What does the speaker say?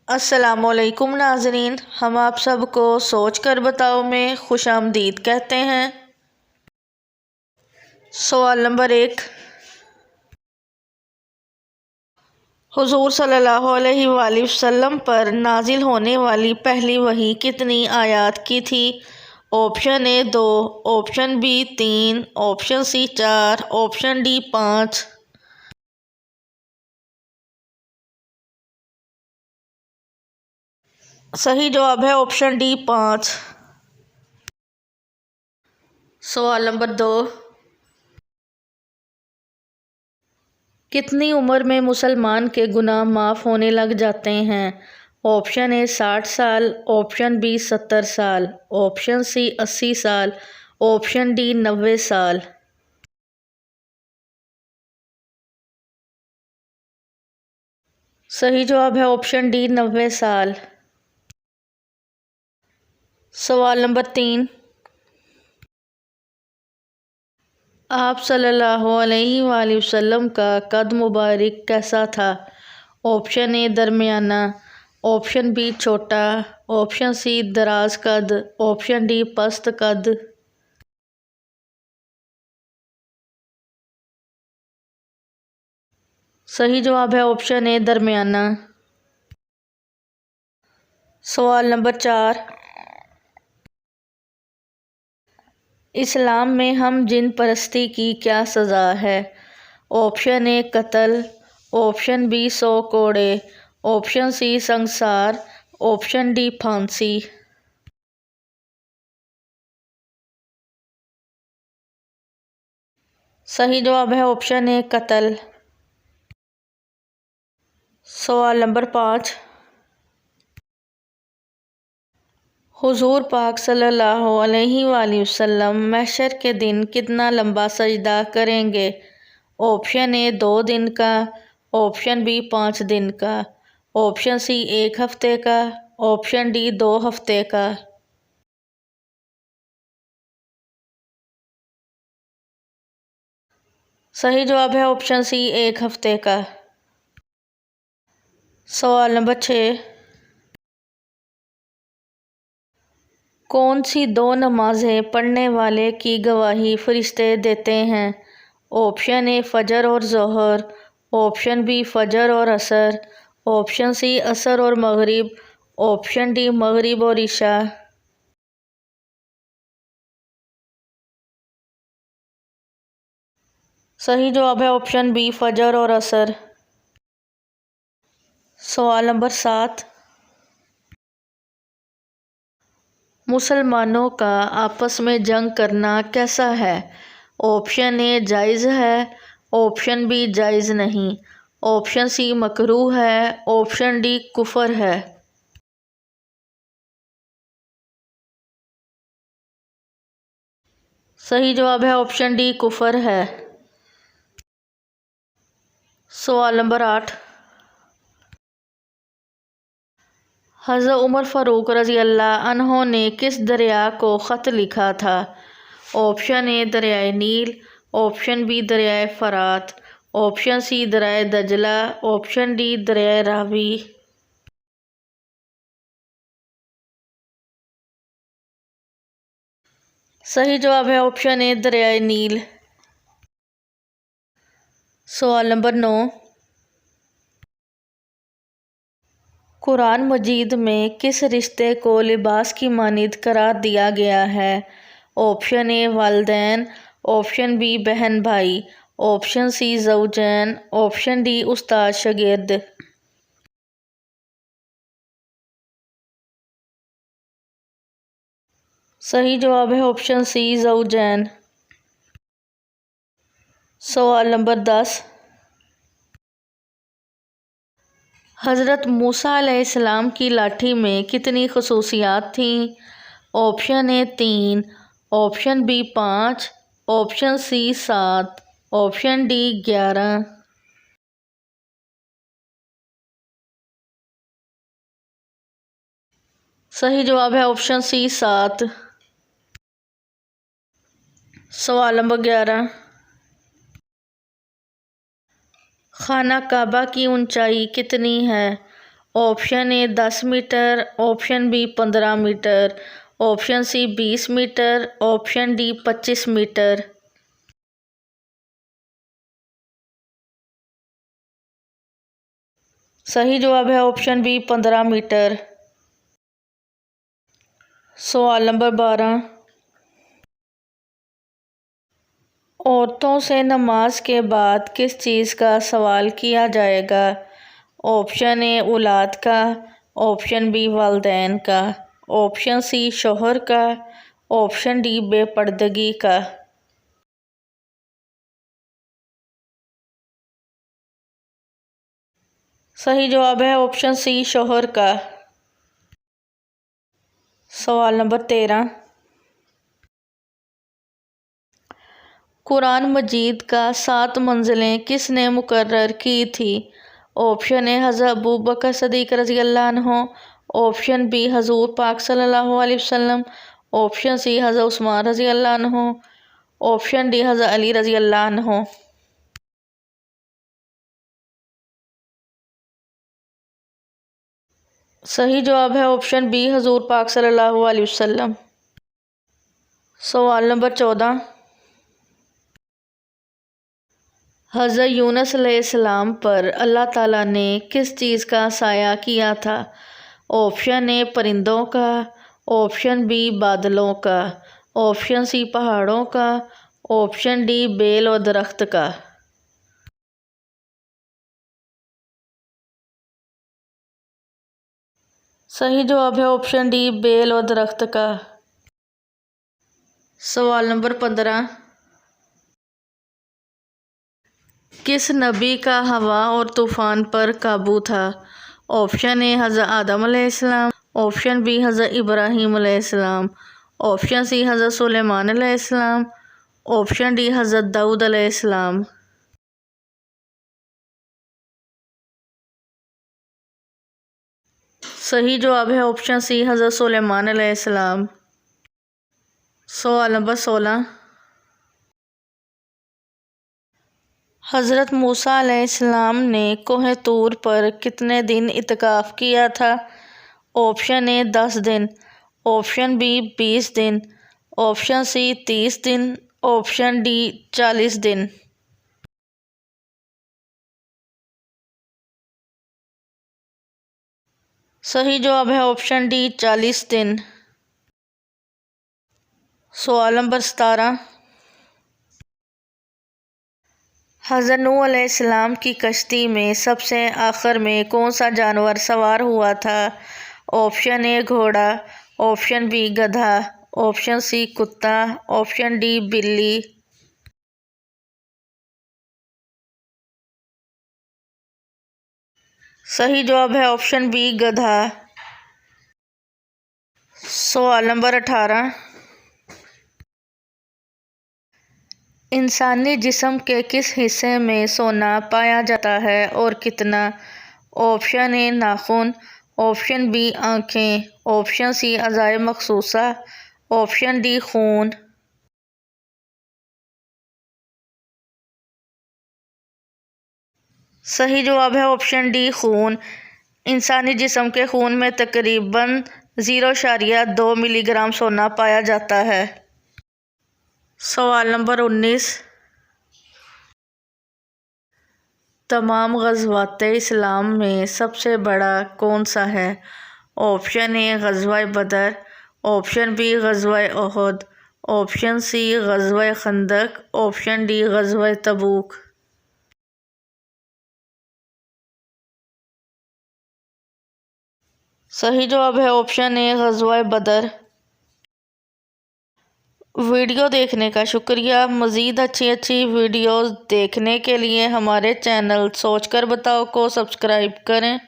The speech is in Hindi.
अस्सलामुअलैकुम नाज़रीन, हम आप सबको सोच कर बताओ में खुशामदीद कहते हैं। सवाल नंबर 1, हुज़ूर सल्लल्लाहु अलैहि वसल्लम पर नाजिल होने वाली पहली वही कितनी आयत की थी? Option A 2, option B 3, option C 4, option D 5। सही जवाब है ऑप्शन डी 5। सवाल नंबर 2, कितनी उम्र में मुसलमान के गुनाह माफ़ होने लग जाते हैं? ऑप्शन ए 60 साल, ऑप्शन बी 70 साल, ऑप्शन सी 80 साल, ऑप्शन डी 90 साल। सही जवाब है ऑप्शन डी 90 साल। सवाल नंबर 3, आप सल्लल्लाहु अलैहि वसल्लम का कद मुबारक कैसा था? ऑप्शन ए दरमियाना, ऑप्शन बी छोटा, ऑप्शन सी दराज कद, ऑप्शन डी पस्त कद। सही जवाब है ऑप्शन ए दरमियाना। सवाल नंबर 4, इस्लाम में हम जिन परस्ती की क्या सज़ा है? ऑप्शन ए कत्ल, ऑप्शन बी 100 कोड़े, ऑप्शन सी संसार, ऑप्शन डी फांसी। सही जवाब है ऑप्शन ए कत्ल। सवाल नंबर 5, हुज़ूर पाक सल्लल्लाहु अलैहि वसल्लम महशर के दिन कितना लंबा सजदा करेंगे? ऑप्शन ए 2 दिन का, ऑप्शन बी 5 दिन का, ऑप्शन सी 1 हफ्ते का, ऑप्शन डी 2 हफ्ते का। सही जवाब है ऑप्शन सी 1 हफ्ते का। सवाल नंबर 6, कौन सी 2 नमाज़ें पढ़ने वाले की गवाही फरिश्ते देते हैं? ऑप्शन ए फ़जर और ज़ोहर, ऑप्शन बी फ़जर और असर, ऑप्शन सी असर और मगरिब, ऑप्शन डी मगरिब और इशा। सही जवाब है ऑप्शन बी फ़जर और असर। सवाल नंबर 7, मुसलमानों का आपस में जंग करना कैसा है? ऑप्शन ए जायज़ है, ऑप्शन बी जायज़ नहीं, ऑप्शन सी मकरूह है, ऑप्शन डी कुफर है। सही जवाब है ऑप्शन डी कुफर है। सवाल नंबर 8, हज़रत उमर फ़ारूक रज़ी अल्लाह अन्हो ने किस दरिया को ख़त लिखा था? ऑप्शन ए दरियाए नील, ऑप्शन बी दरियाए फ़रात, ऑप्शन सी दरियाए दजला, ऑप्शन डी दरियाए रावी। सही जवाब है ऑप्शन ए दरियाए नील। सवाल नंबर 9, कुरान मजीद में किस रिश्ते को लिबास की मानिद करार दिया गया है? ऑप्शन ए वालिदैन, ऑप्शन बी बहन भाई, ऑप्शन सी ज़ौजैन, ऑप्शन डी उस्ताद शागिर्द। सही जवाब है ऑप्शन सी ज़ौजैन। सवाल नंबर 10, हज़रत मूसा अलैहिस्सलाम की लाठी में कितनी खसूसियात थीं? Option A 3, option B 5, option C 7, option D 11। सही जवाब है ऑप्शन सी 7। सवाल नंबर 11, खाना काबा की ऊंचाई कितनी है? Option A 10 metre, option B 15 metre, option C 20 metre, option D 25 metre. सही जवाब है ऑप्शन बी 15 मीटर। सवाल नंबर 12, औरतों से नमाज के बाद किस चीज़ का सवाल किया जाएगा? ऑप्शन ए औलाद का, ऑप्शन बी वालिदैन का, ऑप्शन सी शोहर का, ऑप्शन डी बेपर्दगी का। सही जवाब है ऑप्शन सी शोहर का। सवाल नंबर 13, कुरान मजीद का 7 मंजिलें किसने मुकर्रर की थी? ऑप्शन ए हज़रत अबू बकर सदीक रज़ी अल्लाह अन्हु, ऑप्शन बी हजूर पाक सल्लल्लाहु अलैहि वसल्लम, ऑप्शन सी हज़रत उस्मान रज़ी अल्लाह अन्हु, ऑप्शन डी हज़रत अली रज़ी अल्लाह अन्हु। सही जवाब है ऑप्शन बी हजूर पाक सल्लल्लाहु अलैहि वसल्लम। सवाल नंबर 14, हज़रत यूनुस अलैहिस्सलाम पर अल्लाह ताला ने किस चीज़ का साया किया था? ऑप्शन ए परिंदों का, ऑप्शन बी बादलों का, ऑप्शन सी पहाड़ों का, ऑप्शन डी बेल और दरख्त का। सही जवाब है ऑप्शन डी बेल और दरख्त का। सवाल नंबर 15, किस नबी का हवा और तूफ़ान पर काबू था? ऑप्शन ए हज़रत आदम अलैहिस्सलाम, ऑप्शन बी हज़रत इब्राहीम अलैहिस्सलाम, ऑप्शन सी हज़रत सुलेमान अलैहिस्सलाम, ऑप्शन डी हज़रत दाऊद अलैहिस्सलाम। सही जवाब है ऑप्शन सी हज़रत सुलेमान अलैहिस्सलाम। सवाल नंबर 16, हज़रत मूसा अलैहिस्सलाम ने कोह तूर पर कितने दिन इतिकाफ़ किया था? ऑप्शन ए 10 दिन, ऑप्शन बी 20 दिन, ऑप्शन सी 30 दिन, ऑप्शन डी 40 दिन। सही जवाब है ऑप्शन डी 40 दिन। सवाल नंबर 17, हज़रत नूह अलैहिस्सलाम की कश्ती में सबसे आखिर में कौन सा जानवर सवार हुआ था? ऑप्शन ए घोड़ा, ऑप्शन बी गधा, ऑप्शन सी कुत्ता, ऑप्शन डी बिल्ली। सही जवाब है ऑप्शन बी गधा। सवाल नंबर 18, इंसानी जिस्म के किस हिस्से में सोना पाया जाता है और कितना? ऑप्शन ए नाखून, ऑप्शन बी आँखें, ऑप्शन सी अज़ाए मखसूसा, ऑप्शन डी खून। सही जवाब है ऑप्शन डी खून। इंसानी जिस्म के खून में तकरीबन 0.2 मिलीग्राम सोना पाया जाता है। सवाल नंबर 19, तमाम ग़ज़वात इस्लाम में सबसे बड़ा कौन सा है? ऑप्शन ए ग़ज़वा बदर, ऑप्शन बी ग़ज़वा उहद, ऑप्शन सी ग़ज़वा खंदक, ऑप्शन डी ग़ज़वा तबूक। सही जवाब है ऑप्शन ए ग़ज़वा बदर। वीडियो देखने का शुक्रिया। मज़ीद अच्छी वीडियोज़ देखने के लिए हमारे चैनल सोच कर बताओ को सब्सक्राइब करें।